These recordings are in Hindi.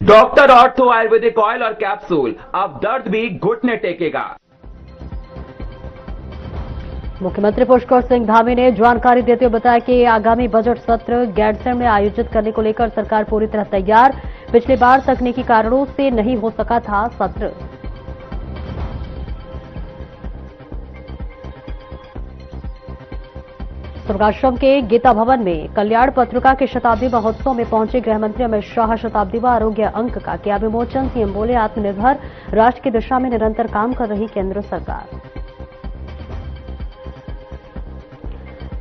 डॉक्टर ऑर्थो आयुर्वेदिक ऑयल और कैप्सूल, अब दर्द भी घुटने टेकेगा। मुख्यमंत्री पुष्कर सिंह धामी ने जानकारी देते हुए बताया कि आगामी बजट सत्र गैरसैंण में आयोजित करने को लेकर सरकार पूरी तरह तैयार। पिछली बार तकनीकी कारणों से नहीं हो सका था सत्र। स्वर्गाश्रम के गीता भवन में कल्याण पत्रिका के शताब्दी महोत्सव में पहुंचे गृह मंत्री अमित शाह शताब्दी व आरोग्य अंक का किया विमोचन। सीएम बोले, आत्मनिर्भर राष्ट्र की दिशा में निरंतर काम कर रही केंद्र सरकार।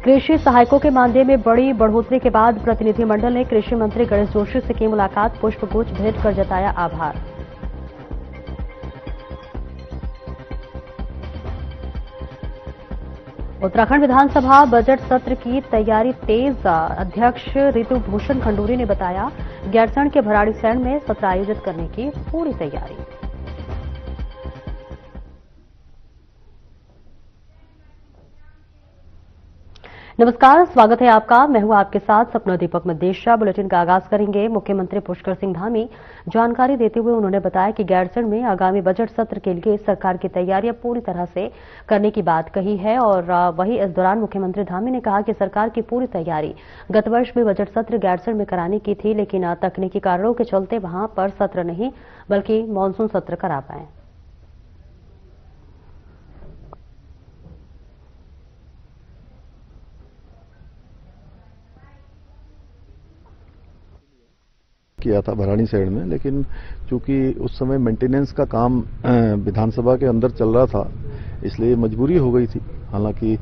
कृषि सहायकों के मानदेय में बड़ी बढ़ोतरी के बाद प्रतिनिधिमंडल ने कृषि मंत्री गणेश जोशी से की मुलाकात। पुष्पगुच्छ भेंट कर जताया आभार। उत्तराखंड विधानसभा बजट सत्र की तैयारी तेज। अध्यक्ष ऋतु भूषण खंडूरी ने बताया, गैरसैंण के भराड़ीसैंण में सत्र आयोजित करने की पूरी तैयारी। नमस्कार, स्वागत है आपका। मैं हूं आपके साथ सपना दीपक मदेशिया। बुलेटिन का आगाज करेंगे मुख्यमंत्री पुष्कर सिंह धामी। जानकारी देते हुए उन्होंने बताया कि गैरसैंण में आगामी बजट सत्र के लिए सरकार की तैयारियां पूरी तरह से करने की बात कही है। और वहीं इस दौरान मुख्यमंत्री धामी ने कहा कि सरकार की पूरी तैयारी गत वर्ष भी बजट सत्र गैरसैंण में कराने की थी, लेकिन तकनीकी कारणों के चलते वहां पर सत्र नहीं बल्कि मानसून सत्र करा पाए। किया था भराड़ीसैंण में, लेकिन चूंकि उस समय मेंटेनेंस का काम विधानसभा के अंदर चल रहा था, इसलिए मजबूरी हो गई थी। हालांकि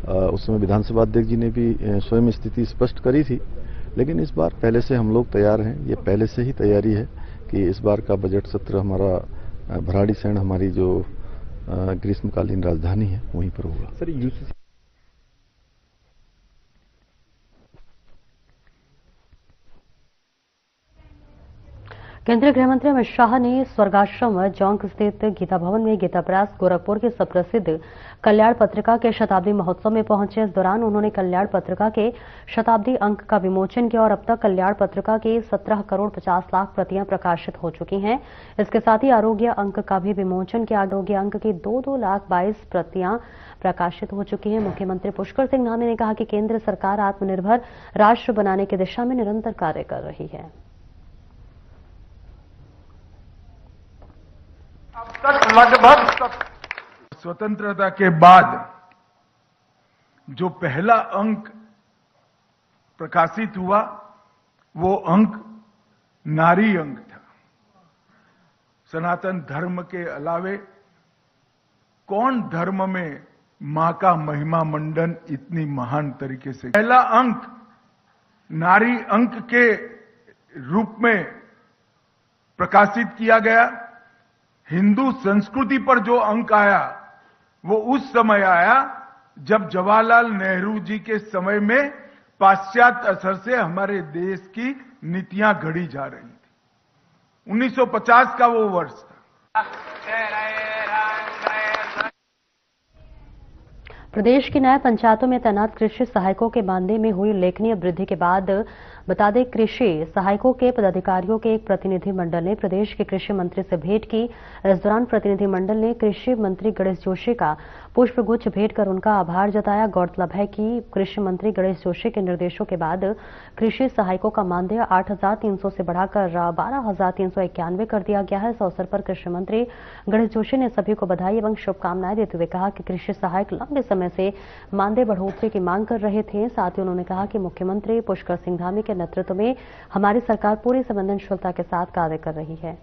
उस समय विधानसभा अध्यक्ष जी ने भी स्वयं स्थिति स्पष्ट करी थी, लेकिन इस बार पहले से हम लोग तैयार हैं। ये पहले से ही तैयारी है कि इस बार का बजट सत्र हमारा भराड़ीसैंण, हमारी जो ग्रीष्मकालीन राजधानी है, वहीं पर होगा। सर, यूसीसी केंद्रीय गृह मंत्री अमित शाह ने स्वर्गाश्रम जौंक स्थित गीता भवन में गीता प्रेस गोरखपुर की सुप्रसिद्ध कल्याण पत्रिका के शताब्दी महोत्सव में पहुंचे। इस दौरान उन्होंने कल्याण पत्रिका के शताब्दी अंक का विमोचन किया और अब तक कल्याण पत्रिका की 17 करोड़ 50 लाख प्रतियां प्रकाशित हो चुकी हैं। इसके साथ ही आरोग्य अंक का भी विमोचन किया। आरोग्य अंक की 2 लाख 22 प्रतियां प्रकाशित हो चुकी हैं। मुख्यमंत्री पुष्कर सिंह धामी ने कहा कि केंद्र सरकार आत्मनिर्भर राष्ट्र बनाने की दिशा में निरंतर कार्य कर रही है। अब तक लगभग स्वतंत्रता के बाद जो पहला अंक प्रकाशित हुआ, वो अंक नारी अंक था। सनातन धर्म के अलावे कौन धर्म में मां का महिमा मंडन इतनी महान तरीके से। पहला अंक नारी अंक के रूप में प्रकाशित किया गया। हिंदू संस्कृति पर जो अंक आया, वो उस समय आया जब जवाहरलाल नेहरू जी के समय में पाश्चात्य असर से हमारे देश की नीतियां घड़ी जा रही थी। 1950 का वो वर्ष था। प्रदेश की न्याय पंचायतों में तैनात कृषि सहायकों के मानदेय में हुई उल्लेखनीय वृद्धि के बाद बता दें, कृषि सहायकों के पदाधिकारियों के एक प्रतिनिधि मंडल ने प्रदेश के कृषि मंत्री से भेंट की। इस दौरान प्रतिनिधि मंडल ने कृषि मंत्री गणेश जोशी का पुष्पगुच्छ भेंट कर उनका आभार जताया। गौरतलब है कि कृषि मंत्री गणेश जोशी के निर्देशों के बाद कृषि सहायकों का मानदेय 8,300 से बढ़ाकर 12,391 कर दिया गया है। इस अवसर पर कृषि मंत्री गणेश जोशी ने सभी को बधाई एवं शुभकामनाएं देते हुए कहा कि कृषि सहायक लंबे समय से मानदेय बढ़ोतरी की मांग कर रहे थे। साथ ही उन्होंने कहा कि मुख्यमंत्री पुष्कर सिंह धामी के नेतृत्व में हमारी सरकार पूरी संवेदनशीलता के साथ कार्य कर रही है।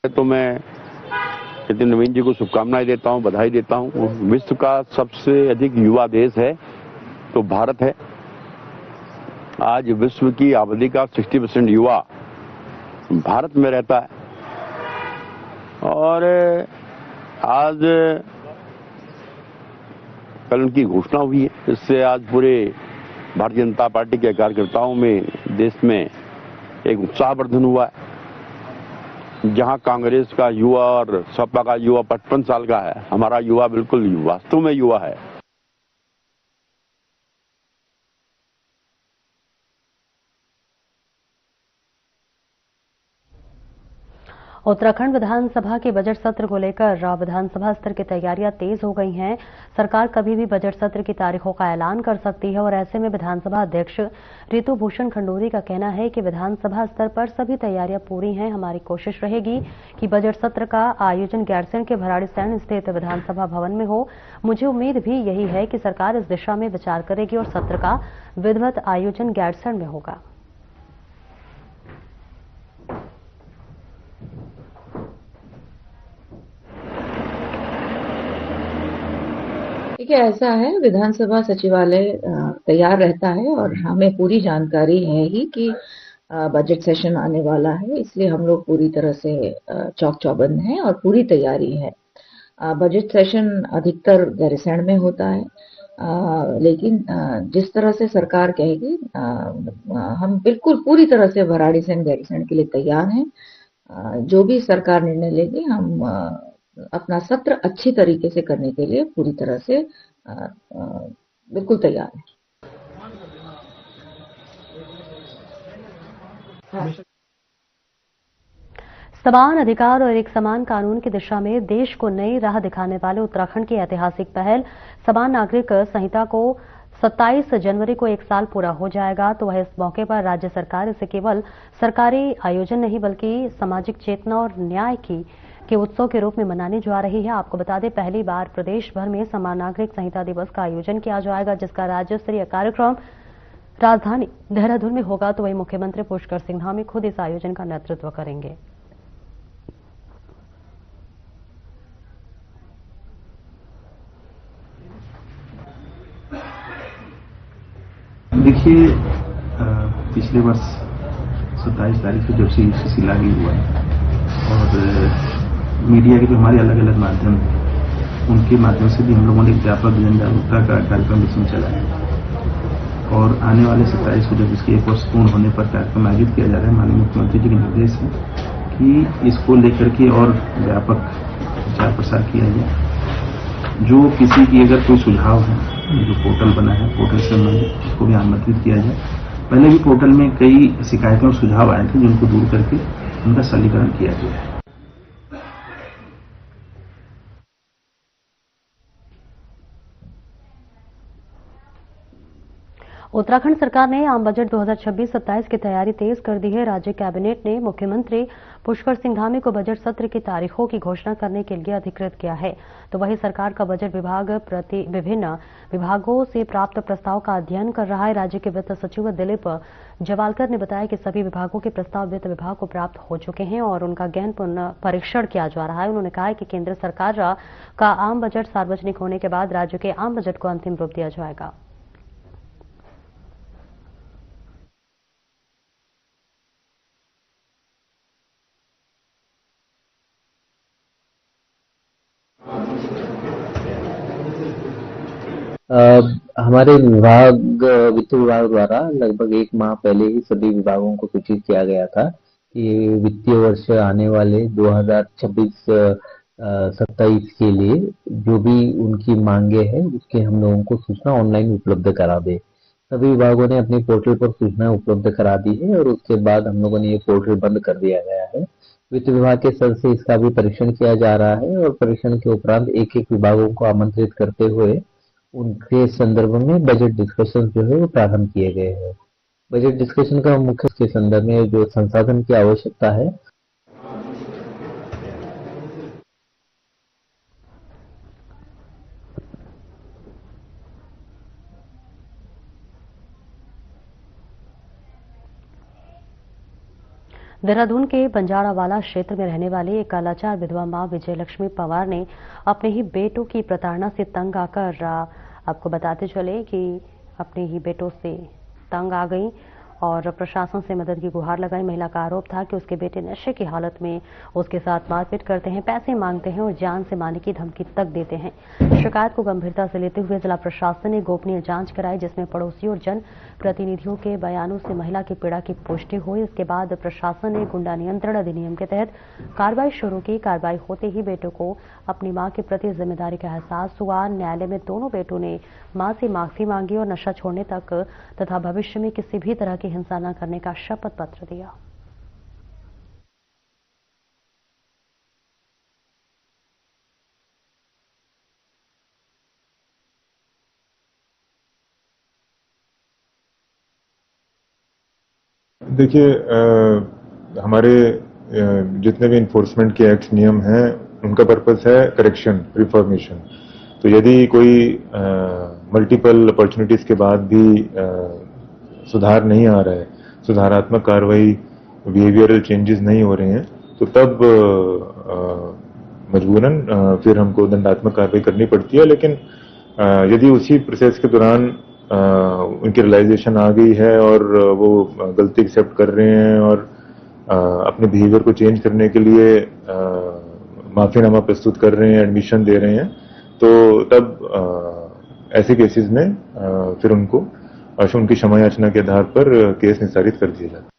तो मैं नितिन नवीन जी को शुभकामनाएं देता हूं, बधाई देता हूं। विश्व का सबसे अधिक युवा देश है तो भारत है। आज विश्व की आबादी का 60% युवा भारत में रहता है और आज कल उनकी घोषणा हुई है। इससे आज पूरे भारतीय जनता पार्टी के कार्यकर्ताओं में देश में एक उत्साहवर्धन हुआ है। जहां कांग्रेस का युवा और सपा का युवा 55 साल का है, हमारा युवा बिल्कुल वास्तव में युवा है। उत्तराखंड विधानसभा के बजट सत्र को लेकर विधानसभा स्तर की तैयारियां तेज हो गई हैं। सरकार कभी भी बजट सत्र की तारीखों का ऐलान कर सकती है और ऐसे में विधानसभा अध्यक्ष रितु भूषण खंडूरी का कहना है कि विधानसभा स्तर पर सभी तैयारियां पूरी हैं। हमारी कोशिश रहेगी कि बजट सत्र का आयोजन गैरसैंण के भराड़ीसैंण स्थित विधानसभा भवन में हो। मुझे उम्मीद भी यही है कि सरकार इस दिशा में विचार करेगी और सत्र का विधिवत आयोजन गैरसैंण में होगा। देखिए, ऐसा है, विधानसभा सचिवालय तैयार रहता है और हमें पूरी जानकारी है ही कि बजट सेशन आने वाला है, इसलिए हम लोग पूरी तरह से चौक चौबंद हैं और पूरी तैयारी है। बजट सेशन अधिकतर गैरसैंण में होता है, लेकिन जिस तरह से सरकार कहेगी हम बिल्कुल पूरी तरह से भराड़ीसैंण गैरसैंण के लिए तैयार हैं। जो भी सरकार निर्णय लेगी, हम अपना सत्र अच्छी तरीके से करने के लिए पूरी तरह से बिल्कुल तैयार है। समान अधिकार और एक समान कानून की दिशा में देश को नई राह दिखाने वाले उत्तराखंड की ऐतिहासिक पहल समान नागरिक संहिता को 27 जनवरी को 1 साल पूरा हो जाएगा। तो वह इस मौके पर राज्य सरकार इसे केवल सरकारी आयोजन नहीं बल्कि सामाजिक चेतना और न्याय के उत्सव के रूप में मनाने जा रही है। आपको बता दें, पहली बार प्रदेश भर में समान नागरिक संहिता दिवस का आयोजन किया जाएगा, जिसका राज्य स्तरीय कार्यक्रम राजधानी देहरादून में होगा। तो वही मुख्यमंत्री पुष्कर सिंह धामी खुद इस आयोजन का नेतृत्व करेंगे। देखिए, पिछले वर्ष 27 तारीख को जब से यूसीसी लागू हुआ और मीडिया के जो हमारे अलग अलग माध्यम हैं, उनके माध्यम से भी हम लोगों ने व्यापक जन जागरूकता का कार्यक्रम इसमें चलाया और आने वाले 27 को जब इसके 1 वर्ष पूर्ण होने पर कार्यक्रम आयोजित किया जा रहा है, माननीय मुख्यमंत्री जी के निर्देश है कि इसको लेकर के और व्यापक प्रचार प्रसार किया जाए। जो किसी की अगर कोई सुझाव है, जो पोर्टल बना है, पोर्टल से संबंधित उसको भी आमंत्रित किया जाए। पहले भी पोर्टल में कई शिकायतें और सुझाव आए थे, जिनको दूर करके उनका सरलीकरण किया गया है। उत्तराखंड सरकार ने आम बजट 2026-27 की तैयारी तेज कर दी है। राज्य कैबिनेट ने मुख्यमंत्री पुष्कर सिंह धामी को बजट सत्र की तारीखों की घोषणा करने के लिए अधिकृत किया है। तो वही सरकार का बजट विभाग विभिन्न विभागों से प्राप्त प्रस्ताव का अध्ययन कर रहा है। राज्य के वित्त सचिव दिलीप जवालकर ने बताया कि सभी विभागों के प्रस्ताव वित्त विभाग को प्राप्त हो चुके हैं और उनका गहन पुनः परीक्षण किया जा रहा है। उन्होंने कहा कि केंद्र सरकार का आम बजट सार्वजनिक होने के बाद राज्य के आम बजट को अंतिम रूप दिया जाएगा। हमारे विभाग वित्त विभाग द्वारा लगभग 1 माह पहले ही सभी विभागों को सूचित किया गया था कि वित्तीय वर्ष आने वाले 2026-27 के लिए जो भी उनकी मांगे हैं उसके हम लोगों को सूचना ऑनलाइन उपलब्ध करा दे। सभी विभागों ने अपने पोर्टल पर सूचना उपलब्ध करा दी है और उसके बाद हम लोगों ने ये पोर्टल बंद कर दिया गया है। वित्त विभाग के स्तर से इसका भी परीक्षण किया जा रहा है और परीक्षण के उपरांत एक एक विभागों को आमंत्रित करते हुए उनके संदर्भ में बजट डिस्कशन जो है वो प्रारंभ किए गए हैं। बजट डिस्कशन का मुख्य के संदर्भ में जो संसाधन की आवश्यकता है, देहरादून के बंजारावाला क्षेत्र में रहने वाली एक लाचार विधवा मां विजयलक्ष्मी पवार ने अपने ही बेटों की प्रताड़ना से तंग आकर आपको बताते चले कि अपने ही बेटों से तंग आ गई और प्रशासन से मदद की गुहार लगाई। महिला का आरोप था कि उसके बेटे नशे की हालत में उसके साथ मारपीट करते हैं, पैसे मांगते हैं और जान से मारने की धमकी तक देते हैं। शिकायत को गंभीरता से लेते हुए जिला प्रशासन ने गोपनीय जांच कराई, जिसमें पड़ोसियों और जन प्रतिनिधियों के बयानों से महिला की पीड़ा की पुष्टि हुई। इसके बाद प्रशासन ने गुंडा नियंत्रण अधिनियम के तहत कार्रवाई शुरू की। कार्रवाई होते ही बेटों को अपनी मां के प्रति जिम्मेदारी का एहसास हुआ। न्यायालय में दोनों बेटों ने मां से माफी मांगी और नशा छोड़ने तक तथा भविष्य में किसी भी तरह की हिंसा न करने का शपथ पत्र दिया। देखिए, हमारे जितने भी इन्फोर्समेंट के एक्ट नियम हैं उनका पर्पस है करेक्शन, रिफॉर्मेशन। तो यदि कोई मल्टीपल अपॉर्चुनिटीज के बाद भी सुधार नहीं आ रहा है, सुधारात्मक कार्रवाई, बिहेवियरल चेंजेस नहीं हो रहे हैं, तो तब मजबूरन फिर हमको दंडात्मक कार्रवाई करनी पड़ती है। लेकिन यदि उसी प्रोसेस के दौरान उनकी रियलाइजेशन आ गई है और वो गलती एक्सेप्ट कर रहे हैं और अपने बिहेवियर को चेंज करने के लिए माफीनामा प्रस्तुत कर रहे हैं, एडमिशन दे रहे हैं, तो तब ऐसे केसेस में फिर उनको उनकी क्षमा याचना के आधार पर केस निस्तारित कर दिया जाता है।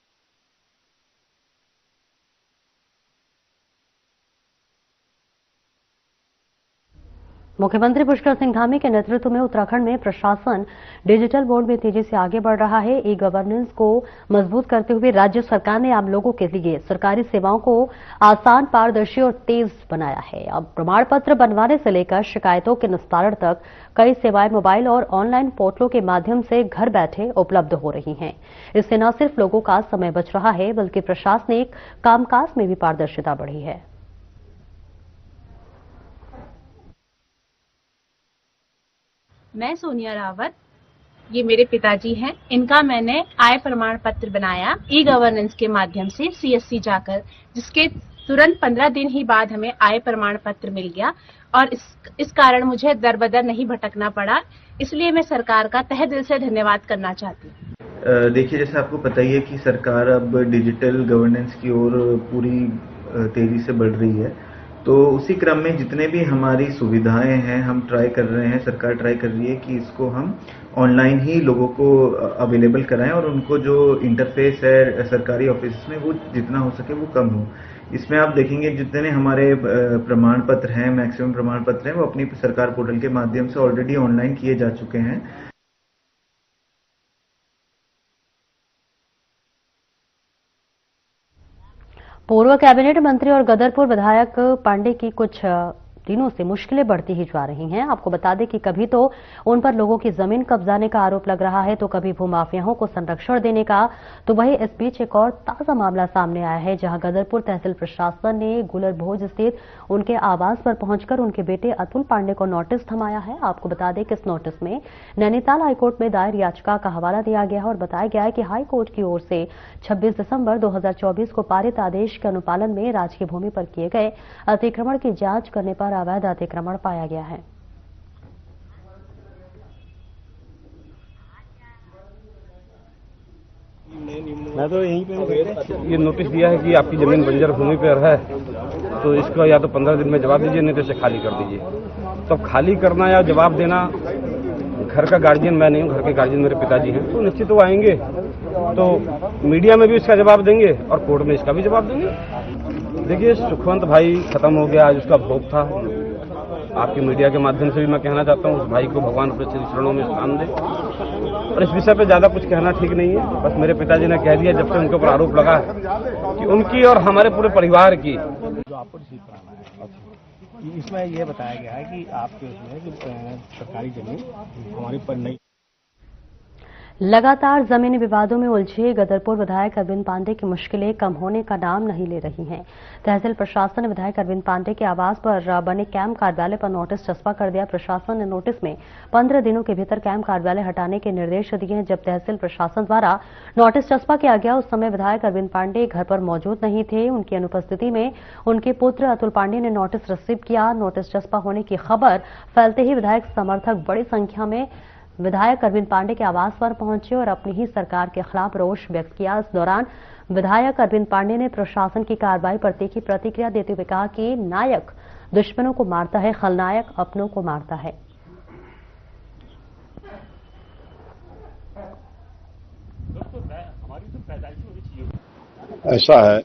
मुख्यमंत्री पुष्कर सिंह धामी के नेतृत्व में उत्तराखंड में प्रशासन डिजिटल मोड में तेजी से आगे बढ़ रहा है। ई गवर्नेंस को मजबूत करते हुए राज्य सरकार ने आम लोगों के लिए सरकारी सेवाओं को आसान, पारदर्शी और तेज बनाया है। अब प्रमाण पत्र बनवाने से लेकर शिकायतों के निस्तारण तक कई सेवाएं मोबाइल और ऑनलाइन पोर्टलों के माध्यम से घर बैठे उपलब्ध हो रही हैं। इससे न सिर्फ लोगों का समय बच रहा है, बल्कि प्रशासनिक कामकाज में भी पारदर्शिता बढ़ी है। मैं सोनिया रावत, ये मेरे पिताजी हैं। इनका मैंने आय प्रमाण पत्र बनाया ई गवर्नेंस के माध्यम से CSC जाकर, जिसके तुरंत 15 दिन ही बाद हमें आय प्रमाण पत्र मिल गया और इस कारण मुझे दर बदर नहीं भटकना पड़ा। इसलिए मैं सरकार का तहे दिल से धन्यवाद करना चाहती हूँ। देखिए, जैसे आपको पता ही है कि सरकार अब डिजिटल गवर्नेंस की ओर पूरी तेजी से बढ़ रही है। तो उसी क्रम में जितने भी हमारी सुविधाएं हैं हम ट्राई कर रहे हैं, सरकार ट्राई कर रही है कि इसको हम ऑनलाइन ही लोगों को अवेलेबल कराएं और उनको जो इंटरफेस है सरकारी ऑफिस में वो जितना हो सके वो कम हो। इसमें आप देखेंगे जितने हमारे प्रमाण पत्र हैं, मैक्सिमम प्रमाण पत्र हैं, वो अपनी सरकार पोर्टल के माध्यम से ऑलरेडी ऑनलाइन किए जा चुके हैं। पूर्व कैबिनेट मंत्री और गदरपुर विधायक पांडे की कुछ दिनों से मुश्किलें बढ़ती ही जा रही हैं। आपको बता दें कि कभी तो उन पर लोगों की जमीन कब्जाने का आरोप लग रहा है, तो कभी भूमाफियाओं को संरक्षण देने का। तो वहीं इस बीच एक और ताजा मामला सामने आया है, जहां गदरपुर तहसील प्रशासन ने गुलरभोज स्थित उनके आवास पर पहुंचकर उनके बेटे अतुल पांडे को नोटिस थमाया है। आपको बता दें कि इस नोटिस में नैनीताल हाईकोर्ट में दायर याचिका का हवाला दिया गया है और बताया गया है कि हाईकोर्ट की ओर से 26 दिसंबर 2024 को पारित आदेश के अनुपालन में राजकीय भूमि पर किए गए अतिक्रमण की जांच करने पर अवैध अतिक्रमण पाया गया है। मैं तो यहीं पे ये नोटिस दिया है कि आपकी जमीन बंजर भूमि पर है, तो इसका या तो 15 दिन में जवाब दीजिए, नहीं तो इसे खाली कर दीजिए। तो खाली करना या जवाब देना, घर का गार्जियन मैं नहीं हूँ, घर के गार्जियन मेरे पिताजी हैं, तो निश्चित वो आएंगे, तो मीडिया में भी इसका जवाब देंगे और कोर्ट में इसका भी जवाब देंगे। देखिए, सुखवंत भाई खत्म हो गया, आज उसका भोग था। आपकी मीडिया के माध्यम से भी मैं कहना चाहता हूँ, उस भाई को भगवान अपने चरणों में स्थान दे। और इस विषय पे ज्यादा कुछ कहना ठीक नहीं है। बस मेरे पिताजी ने कह दिया, जब से उनके ऊपर आरोप लगा है कि उनकी और हमारे पूरे परिवार की जो आपको रिसीव कराना है, इसमें यह बताया गया है कि आपके उसमें कि सरकारी जमीन हमारे पर नहीं। लगातार जमीनी विवादों में उलझे गदरपुर विधायक अरविंद पांडे की मुश्किलें कम होने का नाम नहीं ले रही हैं। तहसील प्रशासन ने विधायक अरविंद पांडे के आवास पर बने कैंप कार्यालय पर नोटिस चस्पा कर दिया। प्रशासन ने नोटिस में 15 दिनों के भीतर कैंप कार्यालय हटाने के निर्देश दिए हैं। जब तहसील प्रशासन द्वारा नोटिस चस्पा किया गया, उस समय विधायक अरविंद पांडे घर पर मौजूद नहीं थे। उनकी अनुपस्थिति में उनके पुत्र अतुल पांडे ने नोटिस रिसीव किया। नोटिस चस्पा होने की खबर फैलते ही विधायक समर्थक बड़ी संख्या में विधायक अरविंद पांडे के आवास पर पहुंचे और अपनी ही सरकार के खिलाफ रोष व्यक्त किया। इस दौरान विधायक अरविंद पांडे ने प्रशासन की कार्रवाई पर तीखी प्रतिक्रिया देते हुए कहा कि नायक दुश्मनों को मारता है, खलनायक अपनों को मारता है। ऐसा है,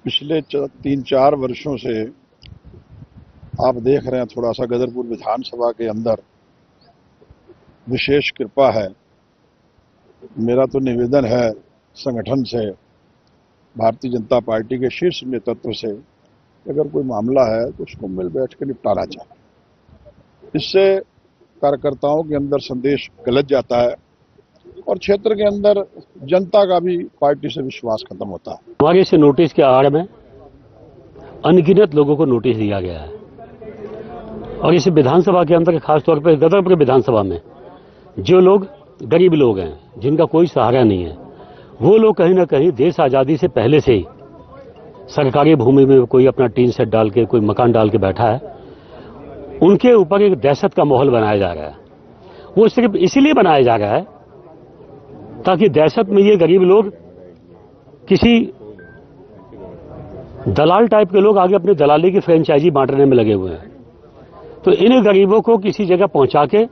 पिछले 3-4 वर्षों से आप देख रहे हैं, थोड़ा सा गदरपुर विधानसभा के अंदर विशेष कृपा है। मेरा तो निवेदन है संगठन से, भारतीय जनता पार्टी के शीर्ष नेतृत्व से, अगर कोई मामला है तो उसको मिल बैठ के निपटाना चाहिए। इससे कार्यकर्ताओं के अंदर संदेश गलत जाता है और क्षेत्र के अंदर जनता का भी पार्टी से विश्वास खत्म होता है। हमारे इस नोटिस के आड़ में अनगिनत लोगों को नोटिस दिया गया है और इस विधानसभा के अंदर खासतौर पर गदरपुर विधानसभा में जो लोग गरीब लोग हैं, जिनका कोई सहारा नहीं है, वो लोग कहीं ना कहीं देश आजादी से पहले से ही सरकारी भूमि में कोई अपना टीन सेट डाल के, कोई मकान डाल के बैठा है, उनके ऊपर एक दहशत का माहौल बनाया जा रहा है। वो सिर्फ इसीलिए बनाया जा रहा है ताकि दहशत में ये गरीब लोग, किसी दलाल टाइप के लोग आगे अपनी दलाली की फ्रेंचाइजी बांटने में लगे हुए हैं। तो इन गरीबों को किसी जगह पहुंचा के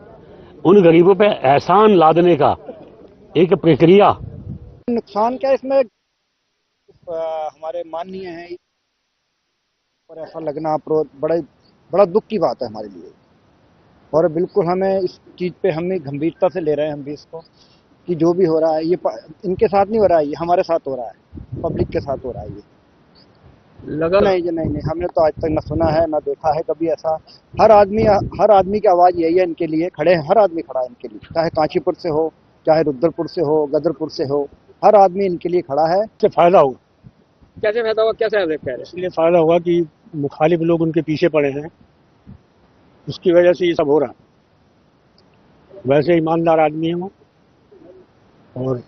उन गरीबों पे एहसान लादने का एक प्रक्रिया। नुकसान क्या इसमें हमारे माननीय है और ऐसा लगना बड़ा दुख की बात है हमारे लिए। और बिल्कुल हमें इस चीज पे हमें गंभीरता से ले रहे हैं हम भी इसको, कि जो भी हो रहा है ये इनके साथ नहीं हो रहा है, ये हमारे साथ हो रहा है, पब्लिक के साथ हो रहा है। ये लगा नहीं, हमने तो आज तक न सुना है न देखा है कभी ऐसा। हर आदमी की आवाज यही है इनके लिए, खड़े हैं, हर आदमी खड़ा है इनके लिए, चाहे कांचीपुर से हो, चाहे रुद्रपुर से हो, गदरपुर से हो, हर आदमी इनके लिए खड़ा है। इससे फायदा होगा। कैसे फायदा होगा, कैसे आप कह रहे हैं? इसलिए फायदा होगा कि मुखालिफ लोग उनके पीछे पड़े हैं, उसकी वजह से ये सब हो रहा है। वैसे ईमानदार आदमी है वो और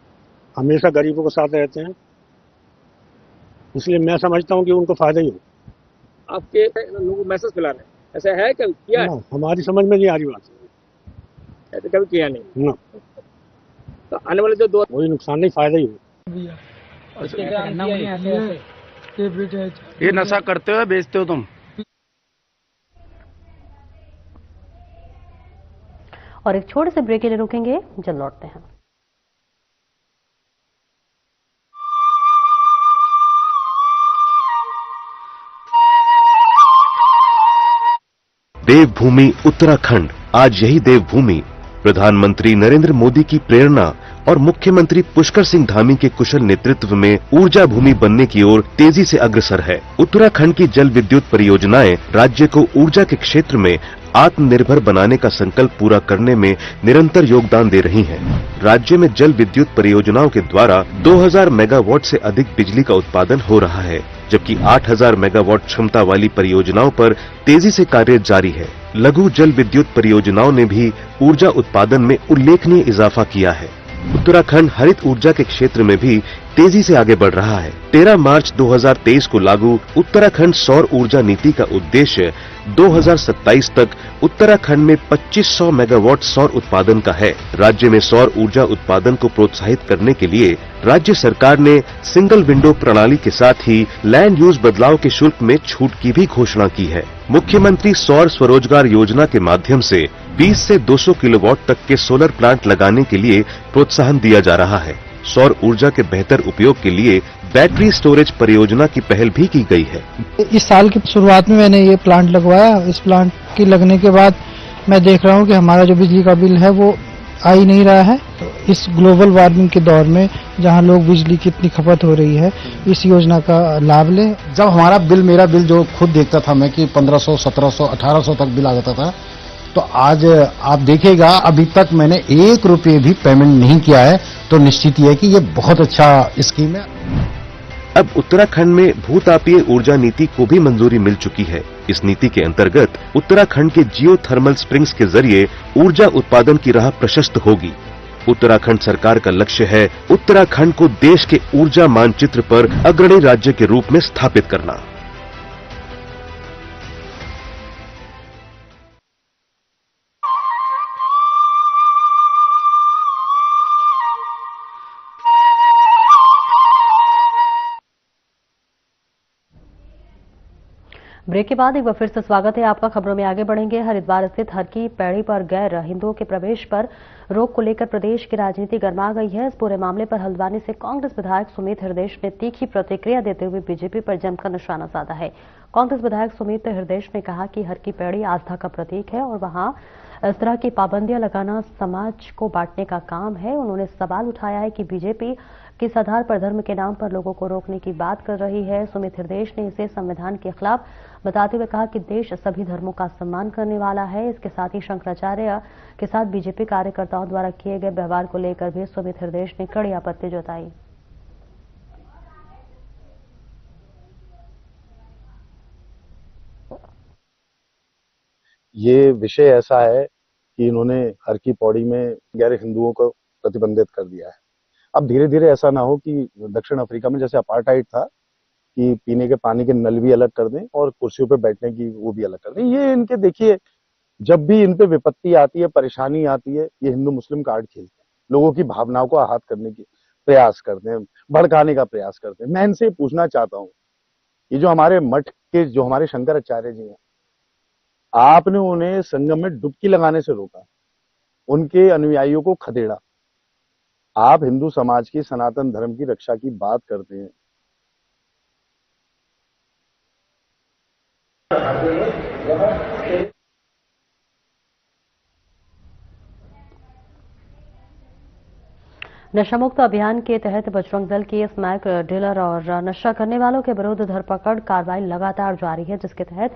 हमेशा गरीबों के साथ रहते हैं, इसलिए मैं समझता हूँ कि उनको फायदा ही हो। आपके लोगों को मैसेज फैला रहे हैं, ऐसा है कभी किया है? हमारी समझ में नहीं आ रही बात, ऐसे कभी किया नहीं ना। तो आने वाले जो दो वही नुकसान नहीं, फायदा ही हो। ये नशा करते हो बेचते हो तुम? और एक छोटे से ब्रेक के लिए रुकेंगे, जल्द लौटते हैं। देवभूमि उत्तराखंड। आज यही देवभूमि प्रधानमंत्री नरेंद्र मोदी की प्रेरणा और मुख्यमंत्री पुष्कर सिंह धामी के कुशल नेतृत्व में ऊर्जा भूमि बनने की ओर तेजी से अग्रसर है। उत्तराखंड की जल विद्युत परियोजनाएं राज्य को ऊर्जा के क्षेत्र में आत्मनिर्भर बनाने का संकल्प पूरा करने में निरंतर योगदान दे रही हैं। राज्य में जल विद्युत परियोजनाओं के द्वारा 2000 मेगावाट से अधिक बिजली का उत्पादन हो रहा है, जबकि 8000 मेगावाट क्षमता वाली परियोजनाओं पर तेजी से कार्य जारी है। लघु जल विद्युत परियोजनाओं ने भी ऊर्जा उत्पादन में उल्लेखनीय इजाफा किया है। उत्तराखंड हरित ऊर्जा के क्षेत्र में भी तेजी से आगे बढ़ रहा है। 13 मार्च 2023 को लागू उत्तराखंड सौर ऊर्जा नीति का उद्देश्य 2027 तक उत्तराखंड में 2500 मेगावाट सौर उत्पादन का है। राज्य में सौर ऊर्जा उत्पादन को प्रोत्साहित करने के लिए राज्य सरकार ने सिंगल विंडो प्रणाली के साथ ही लैंड यूज बदलाव के शुल्क में छूट की भी घोषणा की है। मुख्यमंत्री सौर स्वरोजगार योजना के माध्यम से 20 से 200 किलोवाट तक के सोलर प्लांट लगाने के लिए प्रोत्साहन दिया जा रहा है। सौर ऊर्जा के बेहतर उपयोग के लिए बैटरी स्टोरेज परियोजना की पहल भी की गई है। इस साल की शुरुआत में मैंने ये प्लांट लगवाया। इस प्लांट के लगने के बाद मैं देख रहा हूँ कि हमारा जो बिजली का बिल है वो आ ही नहीं रहा है। तो इस ग्लोबल वार्मिंग के दौर में जहाँ लोग बिजली की इतनी खपत हो रही है, इस योजना का लाभ लें। जब हमारा बिल, मेरा बिल जो खुद देखता था मैं कि 1500, 1700, 1800 तक बिल आ जाता था, तो आज आप देखिएगा अभी तक मैंने 1 रुपये भी पेमेंट नहीं किया है। तो निश्चित ही है कि ये बहुत अच्छा स्कीम है। अब उत्तराखंड में भूतापीय ऊर्जा नीति को भी मंजूरी मिल चुकी है। इस नीति के अंतर्गत उत्तराखंड के जियो थर्मल स्प्रिंग्स के जरिए ऊर्जा उत्पादन की राह प्रशस्त होगी। उत्तराखंड सरकार का लक्ष्य है उत्तराखंड को देश के ऊर्जा मानचित्र पर अग्रणी राज्य के रूप में स्थापित करना। ब्रेक के बाद एक बार फिर से स्वागत है आपका। खबरों में आगे बढ़ेंगे। हरिद्वार स्थित हर की पैड़ी पर गैर हिंदुओं के प्रवेश पर रोक को लेकर प्रदेश की राजनीति गर्मा गई है। इस पूरे मामले पर हल्द्वानी से कांग्रेस विधायक सुमित हृदयेश ने तीखी प्रतिक्रिया देते हुए बीजेपी पर जमकर निशाना साधा है। कांग्रेस विधायक सुमित हृदयेश ने कहा कि हर की पैड़ी आस्था का प्रतीक है और वहां इस तरह की पाबंदियां लगाना समाज को बांटने का काम है। उन्होंने सवाल उठाया है कि बीजेपी किस आधार पर धर्म के नाम पर लोगों को रोकने की बात कर रही है। सुमित हृदयेश ने इसे संविधान के खिलाफ बताते हुए कहा कि देश सभी धर्मों का सम्मान करने वाला है। इसके साथ ही शंकराचार्य के साथ बीजेपी कार्यकर्ताओं द्वारा किए गए व्यवहार को लेकर भी सुमित हृदयेश ने कड़ी आपत्ति जताई। ये विषय ऐसा है कि इन्होंने हर की पौड़ी में गैर हिंदुओं को प्रतिबंधित कर दिया है। अब धीरे धीरे ऐसा ना हो कि दक्षिण अफ्रीका में जैसे अपार्टाइड था कि पीने के पानी के नल भी अलग कर दें और कुर्सियों पे बैठने की वो भी अलग कर दें। ये इनके देखिए, जब भी इन पे विपत्ति आती है, परेशानी आती है, ये हिंदू मुस्लिम कार्ड खेलते हैं, लोगों की भावनाओं को आहत करने की प्रयास करते हैं, भड़काने का प्रयास करते हैं। मैं इनसे पूछना चाहता हूँ, ये जो हमारे मठ के जो हमारे शंकराचार्य जी हैं, आपने उन्हें संगम में डुबकी लगाने से रोका, उनके अनुयायियों को खदेड़ा। आप हिंदू समाज की सनातन धर्म की रक्षा की बात करते हैं। नशामुक्त अभियान के तहत बजरंग दल की स्मैक डीलर और नशा करने वालों के विरुद्ध धरपकड़ कार्रवाई लगातार जारी है, जिसके तहत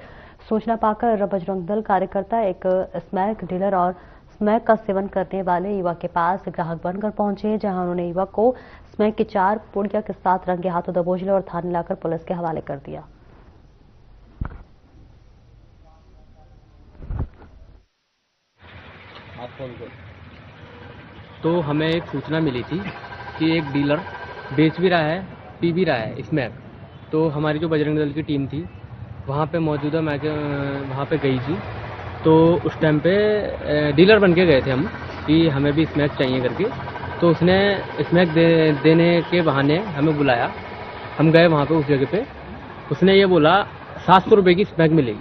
सूचना पाकर बजरंग दल कार्यकर्ता एक स्मैक डीलर और स्मैक का सेवन करने वाले युवक के पास ग्राहक बनकर पहुंचे, जहां उन्होंने युवक को स्मैक की 4 पुड़िया के साथ रंगे हाथों दबोच लिया और थाने लाकर पुलिस के हवाले कर दिया। तो हमें एक सूचना मिली थी कि एक डीलर बेच भी रहा है, पी भी रहा है स्मैक। तो हमारी जो बजरंग दल की टीम थी वहाँ पे मौजूदा मैं वहाँ पे गई थी। तो उस टाइम पे डीलर बन के गए थे हम कि हमें भी स्मैक चाहिए करके। तो उसने स्मैक देने के बहाने हमें बुलाया, हम गए वहाँ पे उस जगह पे। उसने ये बोला 700 रुपये की स्मैक मिलेगी।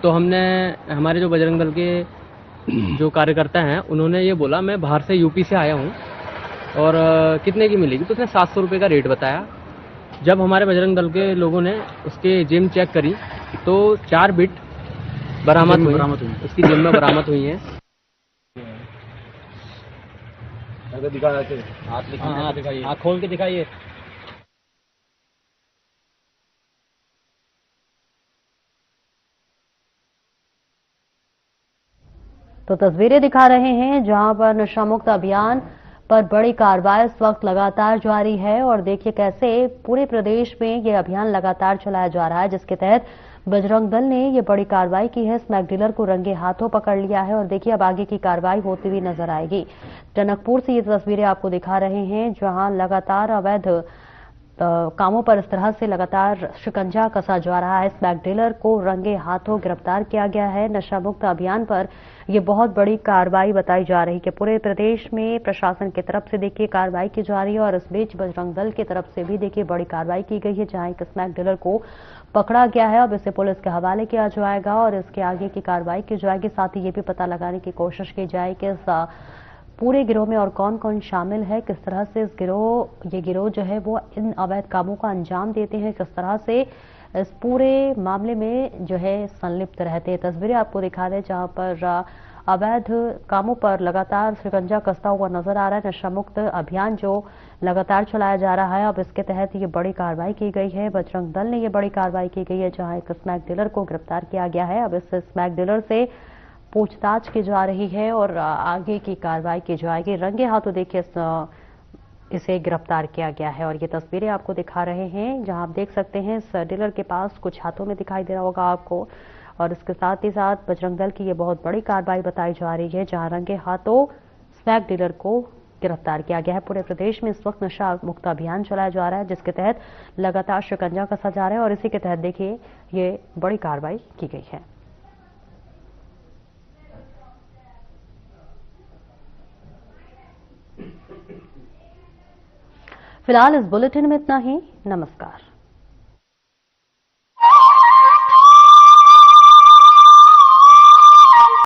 तो हमने हमारे जो बजरंग दल के जो कार्यकर्ता हैं उन्होंने ये बोला मैं बाहर से यूपी से आया हूँ और कितने की मिलेगी। तो उसने 700 रुपये का रेट बताया। जब हमारे बजरंग दल के लोगों ने उसके जेब चेक करी तो 4 बिट बरामद हुई, उसकी जेब में बरामद हुई है। हाथ खोल के दिखाइए। तो तस्वीरें दिखा रहे हैं जहां पर नशामुक्त अभियान पर बड़ी कार्रवाई इस वक्त लगातार जारी है और देखिए कैसे पूरे प्रदेश में ये अभियान लगातार चलाया जा रहा है, जिसके तहत बजरंग दल ने ये बड़ी कार्रवाई की है। स्मैक डीलर को रंगे हाथों पकड़ लिया है और देखिए अब आगे की कार्रवाई होती हुई नजर आएगी। टनकपुर से ये तस्वीरें आपको दिखा रहे हैं जहां लगातार अवैध कामों पर इस तरह से लगातार शिकंजा कसा जा रहा है। स्मैक डीलर को रंगे हाथों गिरफ्तार किया गया है। नशा मुक्त अभियान पर यह बहुत बड़ी कार्रवाई बताई जा रही है कि पूरे प्रदेश में प्रशासन की तरफ से देखिए कार्रवाई की जा रही है और इस बीच बजरंग दल की तरफ से भी देखिए बड़ी कार्रवाई की गई है, जहां एक स्मैक डीलर को पकड़ा गया है। अब इसे पुलिस के हवाले किया जाएगा और इसके आगे की कार्रवाई की जाएगी। साथ ही ये भी पता लगाने की कोशिश की जाए कि इस पूरे गिरोह में और कौन कौन शामिल है, किस तरह से ये गिरोह जो है वो इन अवैध कामों का अंजाम देते हैं, किस तरह से इस पूरे मामले में जो है संलिप्त रहते हैं। तस्वीरें आपको दिखा रहे हैं जहां पर अवैध कामों पर लगातार शिकंजा कसता हुआ नजर आ रहा है। नशा मुक्त अभियान जो लगातार चलाया जा रहा है, अब इसके तहत ये बड़ी कार्रवाई की गई है। बजरंग दल ने ये बड़ी कार्रवाई की गई है जहां एक स्मैक डीलर को गिरफ्तार किया गया है। अब इस स्मैक डीलर से पूछताछ की जा रही है और आगे की कार्रवाई की जाएगी। रंगे हाथों देखिए इसे गिरफ्तार किया गया है और ये तस्वीरें आपको दिखा रहे हैं जहां आप देख सकते हैं इस डीलर के पास कुछ हाथों में दिखाई दे रहा होगा आपको। और इसके साथ ही साथ बजरंग दल की ये बहुत बड़ी कार्रवाई बताई जा रही है जहां रंगे हाथों स्मैक डीलर को गिरफ्तार किया गया है। पूरे प्रदेश में इस वक्त नशा मुक्त अभियान चलाया जा रहा है, जिसके तहत लगातार शिकंजा कसा जा रहा है और इसी के तहत देखिए ये बड़ी कार्रवाई की गई है। फिलहाल इस बुलेटिन में इतना ही। नमस्कार।